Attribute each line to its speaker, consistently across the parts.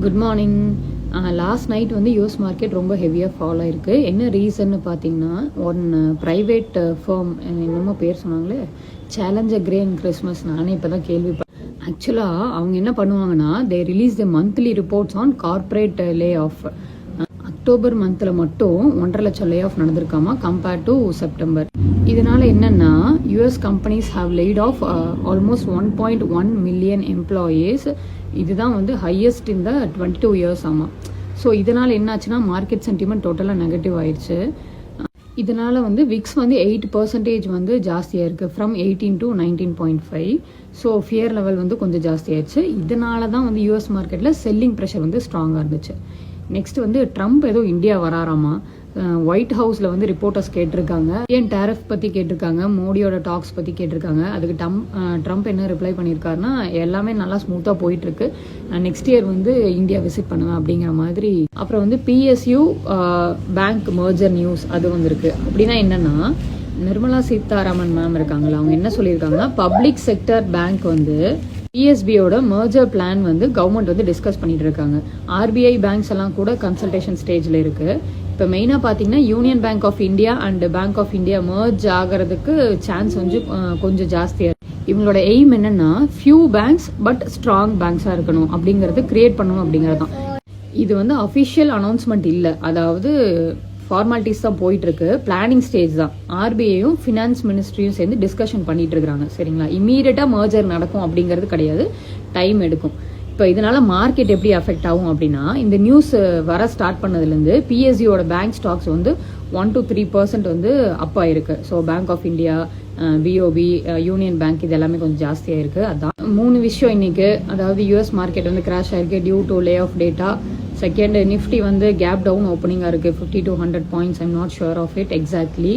Speaker 1: Good morning. Last night வந்து US market ரொம்ப ஹெவியாக ஃபால் ஆயிருக்கு. என்ன ரீசன்னு பார்த்தீங்கன்னா, ஒன் ப்ரைவேட் ஃபர்ம் என்னமோ பேர் சொன்னாங்களே, சேலஞ்சர் கிரேன் கிறிஸ்மஸ், நானே இப்போ தான் கேள்விப்பட்டேன். ஆக்சுவலாக அவங்க என்ன பண்ணுவாங்கன்னா, they release the monthly reports on corporate lay off. October மந்தில் மட்டும் 1.5 லட்சம் லே ஆஃப் நடந்திருக்காமா கம்பேர்ட் டு செப்டம்பர். இதனால என்னன்னா, US companies have laid off almost 1.1 million employees. இதுதான் வந்து ஹையஸ்ட் இந்த 22 இயர்ஸ் ஆமாம். ஸோ இதனால் என்னாச்சுன்னா, மார்க்கெட் சென்டிமெண்ட் டோட்டலாக நெகட்டிவ் ஆயிடுச்சு. இதனால் வந்து விக்ஸ் வந்து 8% வந்து ஜாஸ்தியாக இருக்குது, from 18 to 19.5. So fear level வந்து கொஞ்சம் ஜாஸ்தியாகிடுச்சு. இதனால தான் வந்து யூஎஸ் மார்க்கெட்டில் செல்லிங் ப்ரெஷர் வந்து ஸ்ட்ராங்காக இருந்துச்சு. நெக்ஸ்ட் வந்து ட்ரம்ப் ஏதோ இந்தியா வராராமா. ஒயிட் ஹவுஸில் வந்து ரிப்போர்ட்டர்ஸ் கேட்டிருக்காங்க, ஏன் டேரிஃப் பற்றி கேட்டிருக்காங்க, மோடியோட டாக்ஸ் பற்றி கேட்டிருக்காங்க. அதுக்கு ட்ரம்ப் என்ன ரிப்ளை பண்ணியிருக்காருன்னா, எல்லாமே நல்லா ஸ்மூத்தாக போயிட்டுருக்கு, நெக்ஸ்ட் இயர் வந்து இந்தியா விசிட் பண்ணுவேன் அப்படிங்கிற மாதிரி. அப்புறம் வந்து பிஎஸ்யூ பேங்க் மர்ஜர் நியூஸ் அது வந்திருக்கு. அப்படின்னா என்னன்னா, நிர்மலா சீதாராமன் மேம் இருக்காங்களா, அவங்க என்ன சொல்லியிருக்காங்கன்னா, பப்ளிக் செக்டர் பேங்க் வந்து பிஎஸ்பியோட மர்ஜர் பிளான் வந்து கவர்மெண்ட் வந்து டிஸ்கஸ் பண்ணிட்டு இருக்காங்க. ஆர்பிஐ பேங்க்ஸ் எல்லாம் கூட கன்சல்டேஷன் ஸ்டேஜில் இருக்கு. இப்போ மெயினாக பார்த்தீங்கன்னா, union bank of India and bank of India merge ஆகிறதுக்கு சான்ஸ் வந்து கொஞ்சம் ஜாஸ்தியாக இருக்கு. இவங்களோட எய்ம் என்னன்னா, ஃபியூ பேங்க்ஸ் பட் ஸ்ட்ராங் பேங்க்ஸாக இருக்கணும் அப்படிங்கிறது கிரியேட் பண்ணணும் அப்படிங்கிறது தான். இது வந்து அஃபிஷியல் அனௌன்ஸ்மெண்ட் இல்லை, அதாவது ஃபார்மாலிட்டிஸ் தான் போயிட்டு இருக்கு, பிளானிங் ஸ்டேஜ் தான். ஆர்பிஐயும் ஃபினான்ஸ் மினிஸ்ட்ரியும் சேர்ந்து டிஸ்கஷன் பண்ணிட்டு இருக்காங்க. சரிங்களா, இம்மீடியட்டாக மர்ஜர் நடக்கும் அப்படிங்கிறது கிடையாது, டைம் எடுக்கும். இப்போ இதனால மார்க்கெட் எப்படி அஃபெக்ட் ஆகும் அப்படின்னா, இந்த நியூஸ் வர ஸ்டார்ட் பண்ணதுலேருந்து பிஎஸ்சியோட பேங்க் ஸ்டாக்ஸ் வந்து 1 to 3% வந்து அப் ஆயிருக்கு. So bank of India, BOP, union bank இது எல்லாமே கொஞ்சம் ஜாஸ்தியாக இருக்கு. அதான் 3 விஷயம் இன்னைக்கு. அதாவது யூஎஸ் மார்க்கெட் வந்து கிராஷ் ஆயிருக்கு due to lay off data. Second, Nifty வந்து கேப் டவுன் ஓப்பனிங்காக இருக்குது, 50 to 100 points. I'm not sure of it exactly.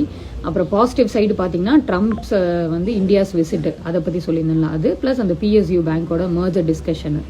Speaker 1: அப்புறம் பாசிட்டிவ் சைடு பார்த்தீங்கன்னா, ட்ரம்ப்ஸ் வந்து இந்தியாஸ் விசிட் அதை பற்றி சொல்லியிருந்தேன்ல அது, ப்ளஸ் அந்த பிஎஸ்யூ பேங்கோட மர்ஜர் டிஸ்கஷனு.